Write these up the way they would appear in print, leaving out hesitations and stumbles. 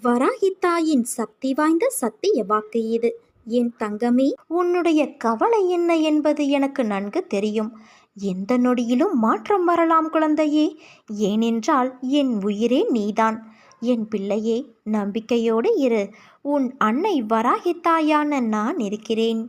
வராகி தாயின் சக்தி வாய்ந்த சத்திய வாக்கு இது. என் தங்கமே, உன்னுடைய கவலை என்ன என்பது எனக்கு நன்கு தெரியும். எந்த நொடியிலும் மாற்றம் வரலாம் குழந்தையே. ஏனென்றால் என் உயிரே நீதான். என் பிள்ளையே, நம்பிக்கையோடு இரு. உன் அன்னை வராகி தாயான நான் இருக்கிறேன்.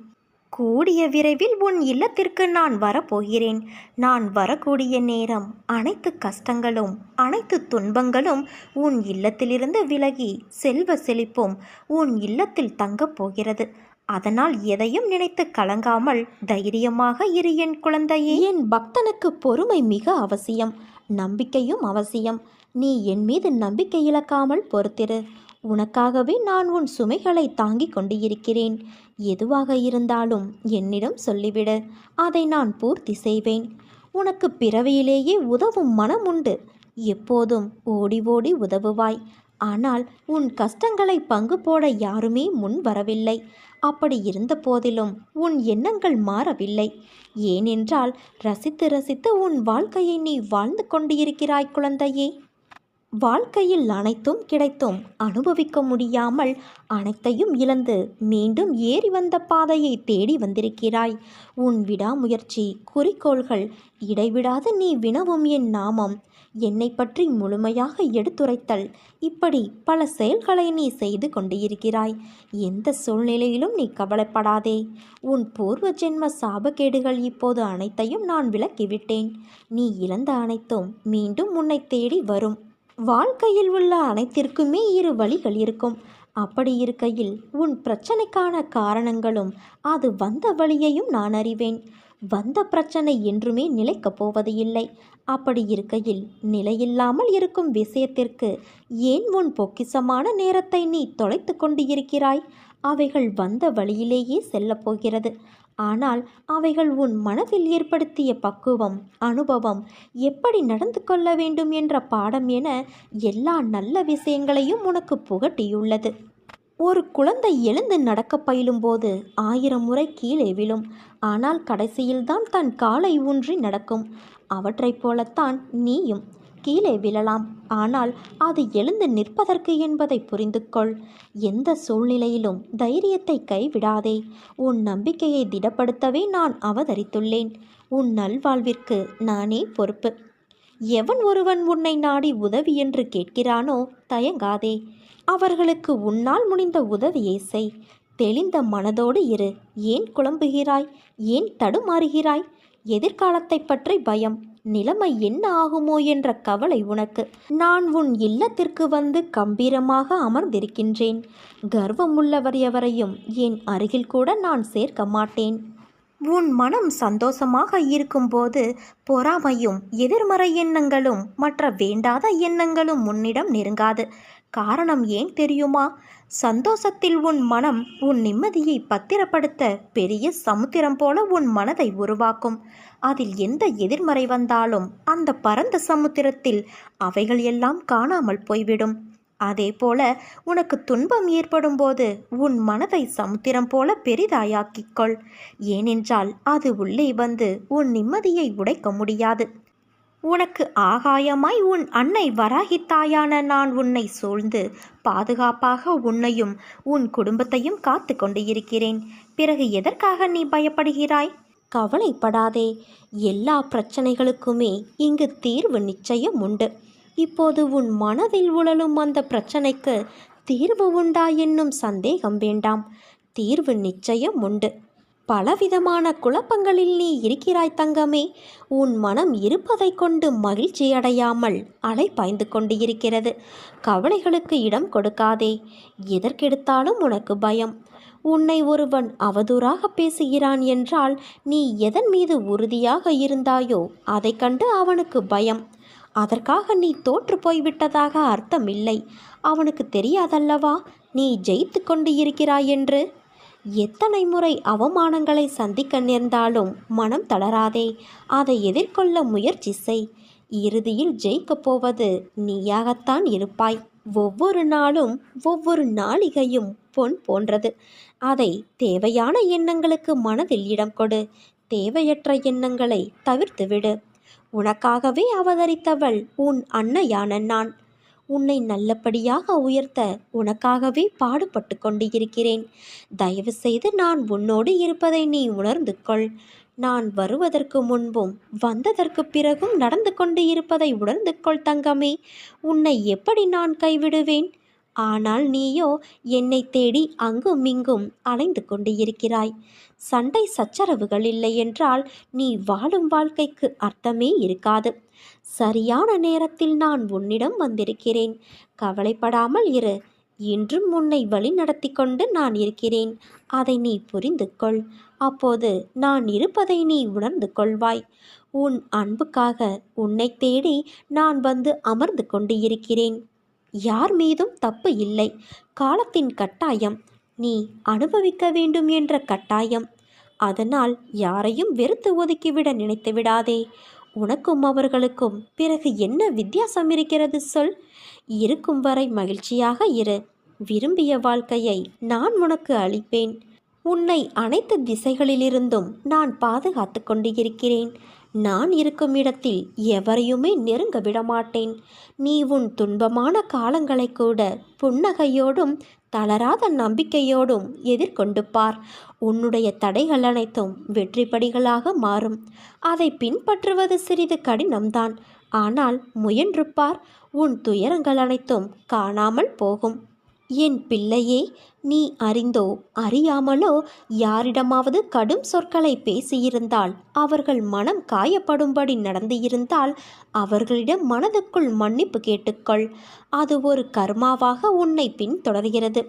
கூடிய விரைவில் உன் இல்லத்திற்கு நான் வரப்போகிறேன். நான் வரக்கூடிய நேரம் அனைத்து கஷ்டங்களும் அனைத்து துன்பங்களும் உன் இல்லத்திலிருந்து விலகி செல்வ செழிப்பும் உன் இல்லத்தில் தங்கப் போகிறது. அதனால் எதையும் நினைத்து கலங்காமல் தைரியமாக இரு என் குழந்தையே. என் பக்தனுக்கு பொறுமை மிக அவசியம், நம்பிக்கையும் அவசியம். நீ என் மீது நம்பிக்கை இழக்காமல் பொறுத்திரு. உனக்காகவே நான் உன் சுமைகளை தாங்கிக் கொண்டு இருக்கிறேன். எதுவாக இருந்தாலும் என்னிடம் சொல்லிவிடு, அதை நான் பூர்த்தி செய்வேன். உனக்கு பிறவியிலேயே உதவும் மனம் உண்டு. எப்போதும் ஓடி ஓடி உதவுவாய். ஆனால் உன் கஷ்டங்களை பங்கு போட யாருமே முன் வரவில்லை. அப்படி இருந்த போதிலும் உன் எண்ணங்கள் மாறவில்லை. ஏனென்றால் ரசித்து ரசித்து உன் வாழ்க்கையை நீ வாழ்ந்து கொண்டிருக்கிறாய் குழந்தையே. வாழ்க்கையில் அனைத்தும் கிடைத்தும் அனுபவிக்க முடியாமல் அனைத்தையும் இழந்து மீண்டும் ஏறி வந்த பாதையை தேடி வந்திருக்கிறாய். உன் விடாமுயற்சி, குறிக்கோள்கள், இடைவிடாது நீ வினவும் என் நாமம், என்னை பற்றி முழுமையாக எடுத்துரைத்தல், இப்படி பல செயல்களை நீ செய்து கொண்டிருக்கிறாய். எந்த சூழ்நிலையிலும் நீ கவலைப்படாதே. உன் பூர்வ ஜென்ம சாபக்கேடுகள் இப்போது அனைத்தையும் நான் விலக்கிவிட்டேன். நீ இழந்த அனைத்தும் மீண்டும் உன்னை தேடி வரும். வாழ்க்கையில் உள்ள அனைத்திற்குமே இரு வழிகள் இருக்கும். அப்படி இருக்கையில் உன் பிரச்சனைக்கான காரணங்களும் அது வந்த வழியையும் நான் அறிவேன். வந்த பிரச்சனை என்றுமே நிலைக்கப் போவது இல்லை. அப்படி இருக்கையில் நிலையில்லாமல் இருக்கும் விஷயத்திற்கு ஏன் உன் பொக்கிசமான நேரத்தை நீ தொலைத்து கொண்டு இருக்கிறாய்? அவைகள் வந்த வழியிலேயே செல்லப்போகிறது. ஆனால் அவைகள் உன் மனதில் ஏற்படுத்திய பக்குவம், அனுபவம், எப்படி நடந்து கொள்ள வேண்டும் என்ற பாடம் என எல்லா நல்ல விஷயங்களையும் உனக்கு புகட்டியுள்ளது. ஒரு குழந்தை எழுந்து நடக்க பயிலும்போது 1000 முறை கீழே விழும். ஆனால் கடைசியில்தான் தன் காலை ஊன்றி நடக்கும். அவற்றைப் போலத்தான் நீயும் கீழே விழலாம். ஆனால் அது எழுந்து நிற்பதற்கு என்பதை புரிந்து கொள். எந்த சூழ்நிலையிலும் தைரியத்தை கைவிடாதே. உன் நம்பிக்கையை திடப்படுத்தவே நான் அவதரித்துள்ளேன். உன் நல்வாழ்விற்கு நானே பொறுப்பு. எவன் ஒருவன் உன்னை நாடி உதவி என்று கேட்கிறானோ தயங்காதே. அவர்களுக்கு உன்னால் முடிந்த உதவியை செய். தெளிந்த மனதோடு இரு. ஏன் குழம்புகிறாய்? ஏன் தடுமாறுகிறாய்? எதிர்காலத்தை பற்றி பயம், நிலைமை என்ன ஆகுமோ என்ற கவலை உனக்கு. நான் உன் இல்லத்திற்கு வந்து கம்பீரமாக அமர்ந்திருக்கின்றேன். கர்வமுள்ளவர் எவரையும் என் அருகில் கூட நான் சேர்க்க மாட்டேன். உன் மனம் சந்தோஷமாக இருக்கும்போது பொறாமையும் எதிர்மறை எண்ணங்களும் மற்ற வேண்டாத எண்ணங்களும் உன்னிடம் நெருங்காது. காரணம் ஏன் தெரியுமா? சந்தோஷத்தில் உன் மனம் உன் நிம்மதியை பத்திரப்படுத்த பெரிய சமுத்திரம் போல உன் மனதை உருவாக்கும். அதில் எந்த எதிர்மறை வந்தாலும் அந்த பரந்த சமுத்திரத்தில் அவைகள் எல்லாம் காணாமல் போய்விடும். அதே போல உனக்கு துன்பம் ஏற்படும் போது உன் மனதை சமுத்திரம் போல பெரிதாயாக்கிக்கொள். ஏனென்றால் அது உள்ளே வந்து உன் நிம்மதியை உடைக்க முடியாது. உனக்கு ஆகாயமாய் உன் அன்னை வராகி தாயான நான் உன்னை சூழ்ந்து பாதுகாப்பாக உன்னையும் உன் குடும்பத்தையும் காத்து கொண்டு இருக்கிறேன். பிறகு எதற்காக நீ பயப்படுகிறாய்? கவலைப்படாதே. எல்லா பிரச்சனைகளுக்குமே இங்கு தீர்வு நிச்சயம் உண்டு. இப்போது உன் மனதில் உழலும் அந்த பிரச்சனைக்கு தீர்வு உண்டா என்னும் சந்தேகம் வேண்டாம். தீர்வு நிச்சயம் உண்டு. பலவிதமான குழப்பங்களில் நீ இருக்கிறாய் தங்கமே. உன் மனம் இருப்பதை கொண்டு மகிழ்ச்சி அடையாமல் அலைபாய்ந்து கொண்டு இருக்கிறது. கவலைகளுக்கு இடம் கொடுக்காதே. எதற்கெடுத்தாலும் உனக்கு பயம். உன்னை ஒருவன் அவதூறாக பேசுகிறான் என்றால் நீ எதன் மீது உறுதியாக இருந்தாயோ அதை கண்டு அவனுக்கு பயம். அதற்காக நீ தோற்று போய்விட்டதாக அர்த்தமில்லை. அவனுக்கு தெரியாதல்லவா நீ ஜெயித்து கொண்டு இருக்கிறாய் என்று. எத்தனை முறை அவமானங்களை சந்திக்க நேர்ந்தாலும் மனம் தளராதே. அதை எதிர்கொள்ள முயற்சி செய். இறுதியில் ஜெயிக்கப் போவது நீயாகத்தான் இருப்பாய். ஒவ்வொரு நாளும் ஒவ்வொரு நாளிகையும் பொன் போன்றது. அதை தேவையான எண்ணங்களுக்கு மனதில் இடம் கொடு. தேவையற்ற எண்ணங்களை தவிர்த்துவிடு. உனக்காகவே அவதரித்தவள் உன் அன்னையான நான். உன்னை நல்லபடியாக உயர்த்த உனக்காகவே பாடுபட்டு கொண்டு இருக்கிறேன். தயவு செய்து நான் உன்னோடு இருப்பதை நீ உணர்ந்து கொள். நான் வருவதற்கு முன்பும் வந்ததற்கு பிறகும் நடந்து கொண்டு இருப்பதை உணர்ந்து கொள் தங்கமே. உன்னை எப்படி நான் கைவிடுவேன்? ஆனால் நீயோ என்னை தேடி அங்கும் இங்கும் அலைந்து கொண்டு இருக்கிறாய். சண்டை சச்சரவுகள் இல்லை என்றால் நீ வாழும் வாழ்க்கைக்கு அர்த்தமே இருக்காது. சரியான நேரத்தில் நான் உன்னிடம் வந்திருக்கிறேன். கவலைப்படாமல் இரு. இன்றும் உன்னை வழி நடத்தி கொண்டு நான் இருக்கிறேன். அதை நீ புரிந்து கொள். அப்போது நான் இருப்பதை நீ உணர்ந்து கொள்வாய். உன் அன்புக்காக உன்னை தேடி நான் வந்து அமர்ந்து கொண்டு இருக்கிறேன். யார் மீதும் தப்பு இல்லை. காலத்தின் கட்டாயம். நீ அனுபவிக்க வேண்டும் என்ற கட்டாயம். அதனால் யாரையும் வெறுத்து ஒதுக்கிவிட நினைத்து விடாதே. உனக்கும் அவர்களுக்கும் பிறகு என்ன வித்தியாசம் இருக்கிறது சொல்? இருக்கும் வரை மகிழ்ச்சியாக இரு. விரும்பிய வாழ்க்கையை நான் உனக்கு அளிப்பேன். உன்னை அனைத்து திசைகளிலிருந்தும் நான் பாதுகாத்து கொண்டு இருக்கிறேன். நான் இருக்கும் இடத்தில் எவரையுமே நெருங்க விடமாட்டேன். நீ உன் துன்பமான காலங்களை கூட புன்னகையோடும் தளராத நம்பிக்கையோடும் எதிர்கொண்டு பார். உன்னுடைய தடைகள் அனைத்தும் வெற்றிப்படிகளாக மாறும். அதை பின்பற்றுவது சிறிது கடினம்தான். ஆனால் முயன்று பார். உன் துயரங்கள் அனைத்தும் காணாமல் போகும். என் பிள்ளையே, நீ அறிந்தோ அறியாமலோ யாரிடமாவது கடும் சொற்களை பேசியிருந்தால், அவர்கள் மனம் காயப்படும்படி நடந்து இருந்தால், அவர்களிடம் மனதுக்குள் மன்னிப்பு கேட்டுக்கொள். அது ஒரு கர்மாவாக உன்னை பின்தொடர்கிறது.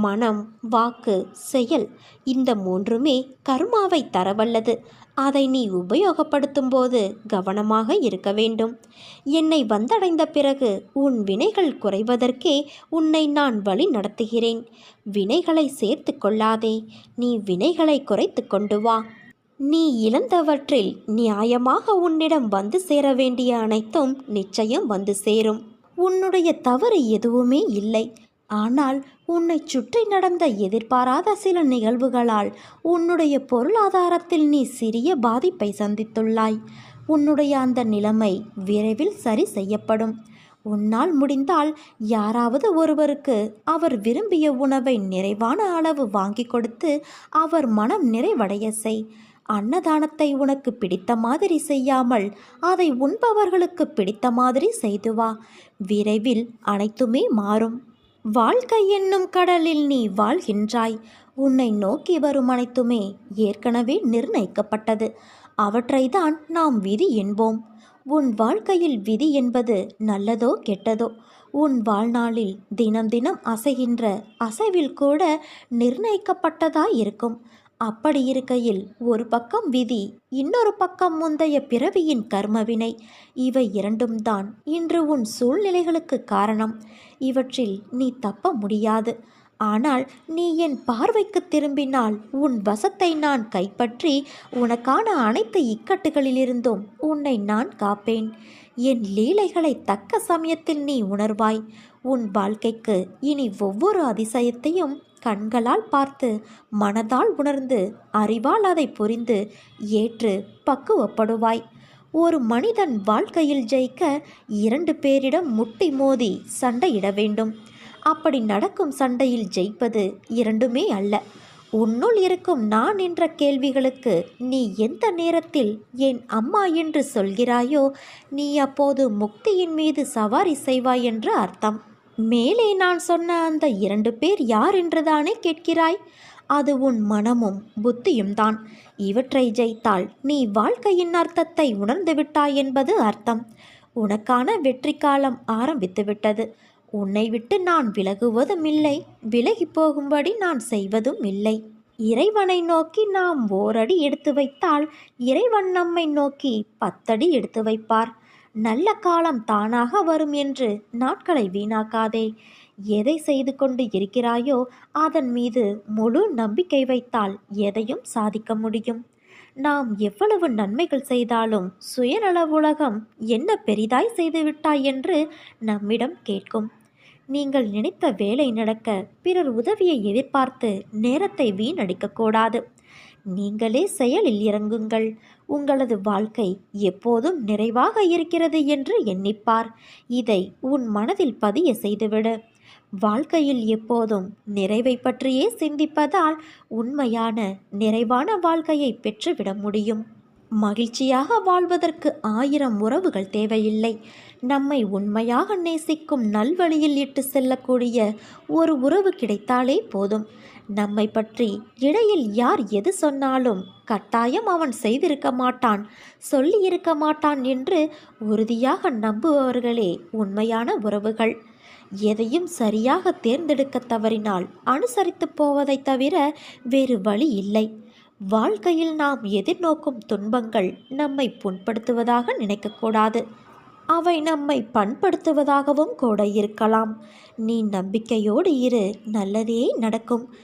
மனம், வாக்கு, செயல் இந்த மூன்றுமே கர்மாவை தரவல்லது. அதை நீ உபயோகப்படுத்தும் போது கவனமாக இருக்க வேண்டும். என்னை வந்தடைந்த பிறகு உன் வினைகள் குறைவதற்கே உன்னை நான் வழி நடத்துகிறேன். வினைகளை சேர்த்து கொள்ளாதே. நீ வினைகளை குறைத்து கொண்டு வா. நீ இழந்தவற்றில் நியாயமாக உன்னிடம் வந்து சேர வேண்டிய அனைத்தும் நிச்சயம் வந்து சேரும். உன்னுடைய தவறு எதுவுமே இல்லை. ஆனால் உன்னை சுற்றி நடந்த எதிர்பாராத சில நிகழ்வுகளால் உன்னுடைய பொருளாதாரத்தில் நீ சிறிய பாதிப்பை சந்தித்துள்ளாய். உன்னுடைய அந்த நிலைமை விரைவில் சரி செய்யப்படும். உன்னால் முடிந்தால் யாராவது ஒருவருக்கு அவர் விரும்பிய உணவை நிறைவான அளவு வாங்கி கொடுத்து அவர் மனம் நிறைவடைய செய். அன்னதானத்தை உனக்கு பிடித்த மாதிரி செய்யாமல் அதை உண்பவர்களுக்கு பிடித்த மாதிரி செய்து வா. விரைவில் அனைத்துமே மாறும். வாழ்க்கை என்னும் கடலில் நீ வாழ்கின்றாய். உன்னை நோக்கி வரும் அனைத்துமே ஏற்கனவே நிர்ணயிக்கப்பட்டது. அவற்றைதான் நாம் விதி என்போம். உன் வாழ்க்கையில் விதி என்பது நல்லதோ கெட்டதோ, உன் வாழ்நாளில் தினம் தினம் அசைகின்ற அசைவில் கூட நிர்ணயிக்கப்பட்டதாய் இருக்கும். அப்படி இருக்கையில் ஒரு பக்கம் விதி, இன்னொரு பக்கம் முந்தைய பிறவியின் கர்மவினை, இவை இரண்டும் தான் இன்று உன் சூழ்நிலைகளுக்கு காரணம். இவற்றில் நீ தப்ப முடியாது. ஆனால் நீ என் பார்வைக்கு திரும்பினால் உன் வசத்தை நான் கைப்பற்றி உனக்கான அனைத்து இக்கட்டுகளிலிருந்தும் உன்னை நான் காப்பேன். என் லீலைகளை தக்க சமயத்தில் நீ உணர்வாய். உன் வாழ்க்கைக்கு இனி ஒவ்வொரு அதிசயத்தையும் கண்களால் பார்த்து மனதால் உணர்ந்து அறிவால் அதை புரிந்து ஏற்று பக்குவப்படுவாய். ஒரு மனிதன் வாழ்க்கையில் ஜெயிக்க 2 பேரிடம் முட்டி மோதி சண்டையிட வேண்டும். அப்படி நடக்கும் சண்டையில் ஜெயிப்பது இரண்டுமே அல்ல. உன்னுள் இருக்கும் நான் என்ற கேள்விகளுக்கு நீ எந்த நேரத்தில் என் அம்மா என்று சொல்கிறாயோ, நீ அப்போது முக்தியின் மீது சவாரி செய்வாய் என்று அர்த்தம். மேலே நான் சொன்ன அந்த 2 பேர் யார் என்றுதானே கேட்கிறாய்? அது உன் மனமும் புத்தியும் தான். இவற்றை ஜெயித்தால் நீ வாழ்க்கையின் அர்த்தத்தை உணர்ந்து விட்டாய் என்பது அர்த்தம். உனக்கான வெற்றி காலம் ஆரம்பித்து விட்டது. உன்னை விட்டு நான் விலகுவதும் இல்லை, விலகி போகும்படி நான் செய்வதும் இல்லை. இறைவனை நோக்கி நாம் ஓரடி எடுத்து வைத்தால் இறைவன் நம்மை நோக்கி 10 அடி எடுத்து வைப்பார். நல்ல காலம் தானாக வரும் என்று நாட்களை வீணாக்காதே. எதை செய்து கொண்டு இருக்கிறாயோ அதன் மீது முழு நம்பிக்கை வைத்தால் எதையும் சாதிக்க முடியும். நாம் எவ்வளவு நன்மைகள் செய்தாலும் சுயநல உலகம் என்ன பெரிதாய் செய்துவிட்டாய் என்று நம்மிடம் கேட்கும். நீங்கள் நினைத்த வேலை நடக்க பிறர் உதவியை எதிர்பார்த்து நேரத்தை வீணடிக்கக்கூடாது. நீங்களே செயலில் இறங்குங்கள். உங்களது வாழ்க்கை எப்போதும் நிறைவாக இருக்கிறது என்று எண்ணிப்பார். இதை உன் மனதில் பதிய செய்துவிடு. வாழ்க்கையில் எப்போதும் நிறைவை பற்றியே சிந்திப்பதால் உண்மையான நிறைவான வாழ்க்கையை பெற்றுவிட முடியும். மகிழ்ச்சியாக வாழ்வதற்கு 1000 உறவுகள் தேவையில்லை. நம்மை உண்மையாக நேசிக்கும் நல்வழியில் இட்டு செல்லக்கூடிய ஒரு உறவு கிடைத்தாலே போதும். நம்மை பற்றி இடையில் யார் எது சொன்னாலும் கட்டாயம் அவன் செய்திருக்க மாட்டான், சொல்லியிருக்க மாட்டான் என்று உறுதியாக நம்புபவர்களே உண்மையான உறவுகள். எதையும் சரியாக தேர்ந்தெடுக்க தவறினால் அனுசரித்து போவதைத் தவிர வேறு வழி இல்லை. வாழ்க்கையில் நாம் எதிர்நோக்கும் துன்பங்கள் நம்மை புண்படுத்துவதாக நினைக்கக்கூடாது. அவை நம்மை பண்படுத்துவதாகவும் கூட இருக்கலாம். நீ நம்பிக்கையோடு இரு, நல்லதே நடக்கும்.